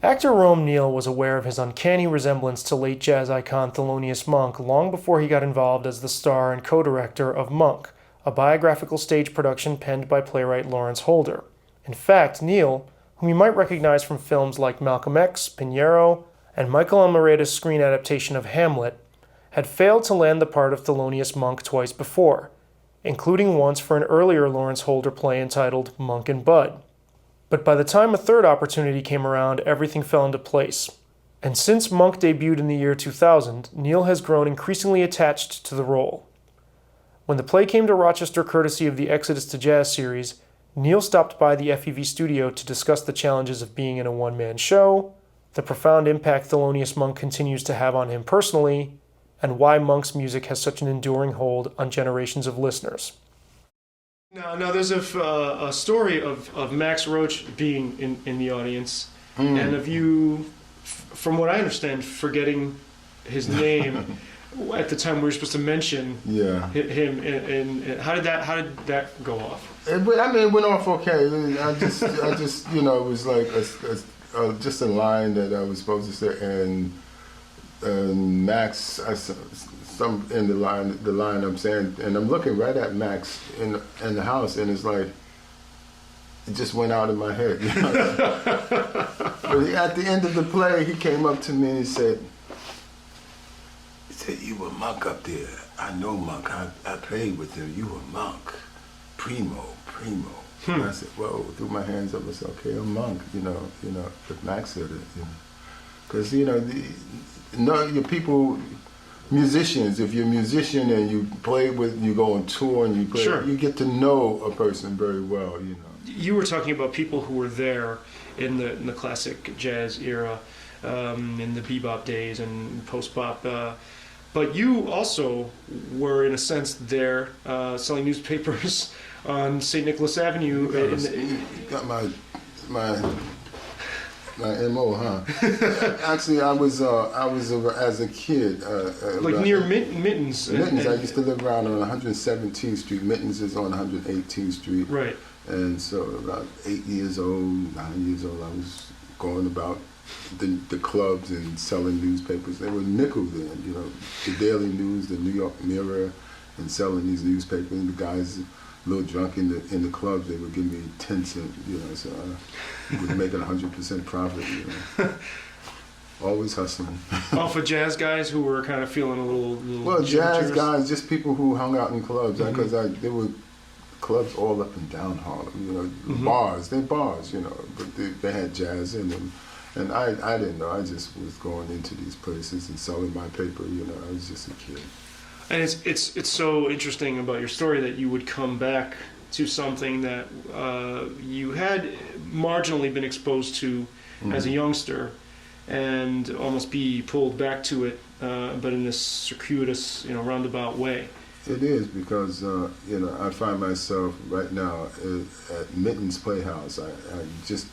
Actor Rome Neal was aware of his uncanny resemblance to late jazz icon Thelonious Monk long before he got involved as the star and co-director of Monk, a biographical stage production penned by playwright Lawrence Holder. In fact, Neal, whom you might recognize from films like Malcolm X, Pinheiro, and Michael Almereyda's screen adaptation of Hamlet, had failed to land the part of Thelonious Monk twice before, including once for an earlier Lawrence Holder play entitled Monk and Bud. But by the time a third opportunity came around, everything fell into place. And since Monk debuted in the year 2000, Neal has grown increasingly attached to the role. When the play came to Rochester courtesy of the Exodus to Jazz series, Neal stopped by the FEV studio to discuss the challenges of being in a one-man show, the profound impact Thelonious Monk continues to have on him personally, and why Monk's music has such an enduring hold on generations of listeners. Now there's a story of Max Roach being in the audience, and of you, from what I understand, forgetting his name at the time we were supposed to mention him. And how did that go off? It went off okay. I just, it was like just a line that I was supposed to say, and Max, some in the line I'm saying, and I'm looking right at Max in the house, and it's like it just went out of my head. But at the end of the play, he came up to me and he said, "You were Monk up there. I know Monk. I played with him. You were Monk, primo." And I said, "Whoa!" Threw my hands up and said, "Okay, I'm Monk." But Max said it, because your people. Musicians, if you're a musician and you go on tour and you play, you get to know a person very well, You were talking about people who were there in the classic jazz era, in the bebop days and post-bop, but you also were, in a sense, there selling newspapers on St. Nicholas Avenue. Got my MO, huh? Actually, I was as a kid. Like near Mittens. Mittens. I used to live around on 117th Street. Mittens is on 118th Street. Right. And so about 8 years old, 9 years old, I was going about the clubs and selling newspapers. They were nickel then, the Daily News, the New York Mirror, and selling these newspapers. And the guys, a little drunk in the clubs, they would give me 10 cents, so I was making 100% profit, Always hustling. Off of jazz guys who were kind of feeling a little well, jazz guys, just people who hung out in clubs, because there were clubs all up and down Harlem, bars, they're bars, but they had jazz in them. And I didn't know, I just was going into these places and selling my paper, I was just a kid. And it's so interesting about your story that you would come back to something that you had marginally been exposed to as a youngster, and almost be pulled back to it, but in this circuitous, roundabout way. It is, because I find myself right now at Mittens Playhouse. I just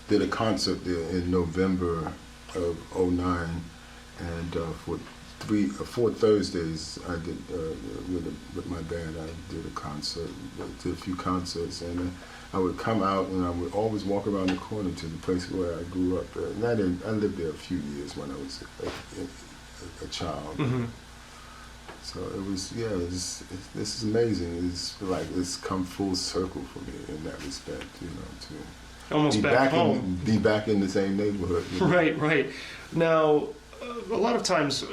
did a concert there in November of '09, and for 4 Thursdays I did with my band. I did a concert, did a few concerts, and I would come out and I would always walk around the corner to the place where I grew up. And I lived there a few years when I was a child. Mm-hmm. So it was, this is amazing. It's like it's come full circle for me in that respect, to almost back home. Be back in the same neighborhood. Right. Now, a lot of times,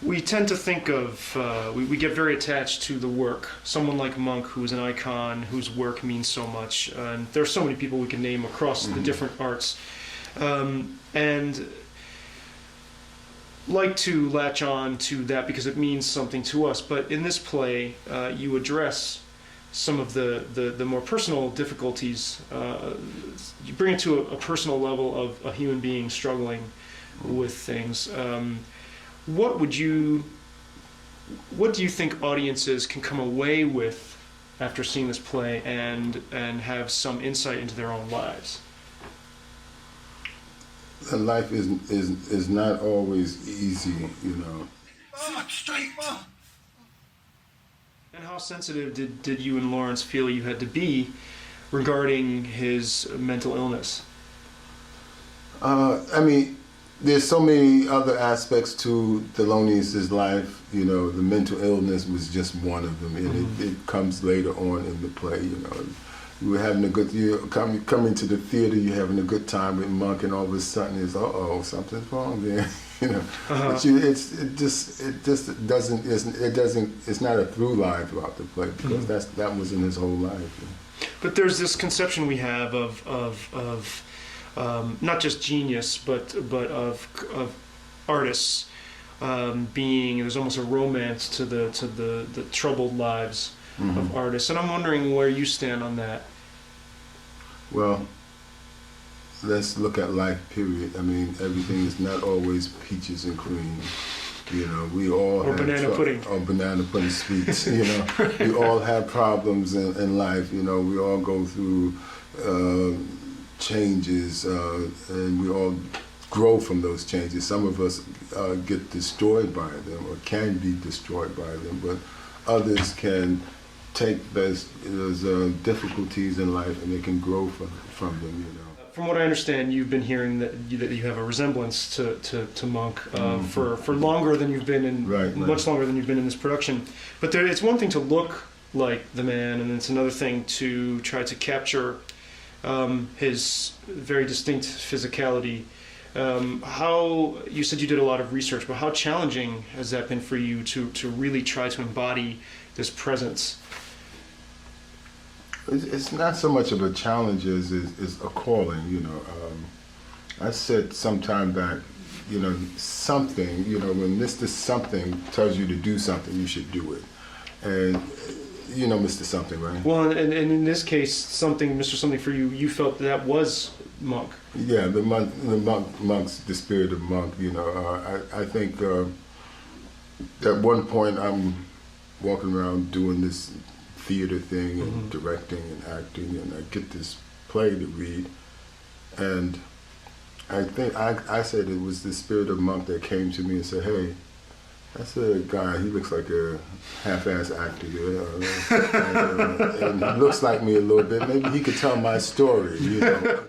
we tend to think of, we get very attached to the work. Someone like Monk, who's an icon, whose work means so much. And there's so many people we can name across the different arts. And like to latch on to that because it means something to us. But in this play, you address some of the more personal difficulties. You bring it to a personal level of a human being struggling with things. What do you think audiences can come away with after seeing this play and have some insight into their own lives? Life is not always easy, Straight. And how sensitive did you and Lawrence feel you had to be regarding his mental illness? I mean, there's so many other aspects to Thelonious' life. You know, the mental illness was just one of them, and it comes later on in the play. You know, you were having a good, you come into the theater, you're having a good time with Monk, and all of a sudden it's, something's wrong there. You know, but it just doesn't, it's not a through line throughout the play, because that was in his whole life. You know? But there's this conception we have of not just genius, but of artists being, there's almost a romance to the troubled lives of artists, and I'm wondering where you stand on that. Well, let's look at life, period. I mean, everything is not always peaches and cream. You know, we all or have banana pudding. Or banana pudding sweets. You know, we all have problems in life. You know, we all go through changes, and we all grow from those changes. Some of us get destroyed by them, or can be destroyed by them, but others can take those difficulties in life and they can grow from them. You know. From what I understand, you've been hearing that you have a resemblance to Monk for longer than you've been in, much longer than you've been in this production. But it's one thing to look like the man, and it's another thing to try to capture his very distinct physicality. How, you said you did a lot of research, but how challenging has that been for you to really try to embody this presence? It's not so much of a challenge as it's a calling, you know. I said some time back, you know, something, you know, when Mr. Something tells you to do something, you should do it. And you know Mr. Something, right? Well, and in this case, Mr. Something for you, you felt that was Monk. Yeah, Monk's the spirit of Monk, you know. I think at one point I'm walking around doing this theater thing and directing and acting, and I get this play to read, and I think I said it was the spirit of Monk that came to me and said, "Hey, that's a guy, he looks like a half-ass actor, and he looks like me a little bit. Maybe he could tell my story, you know."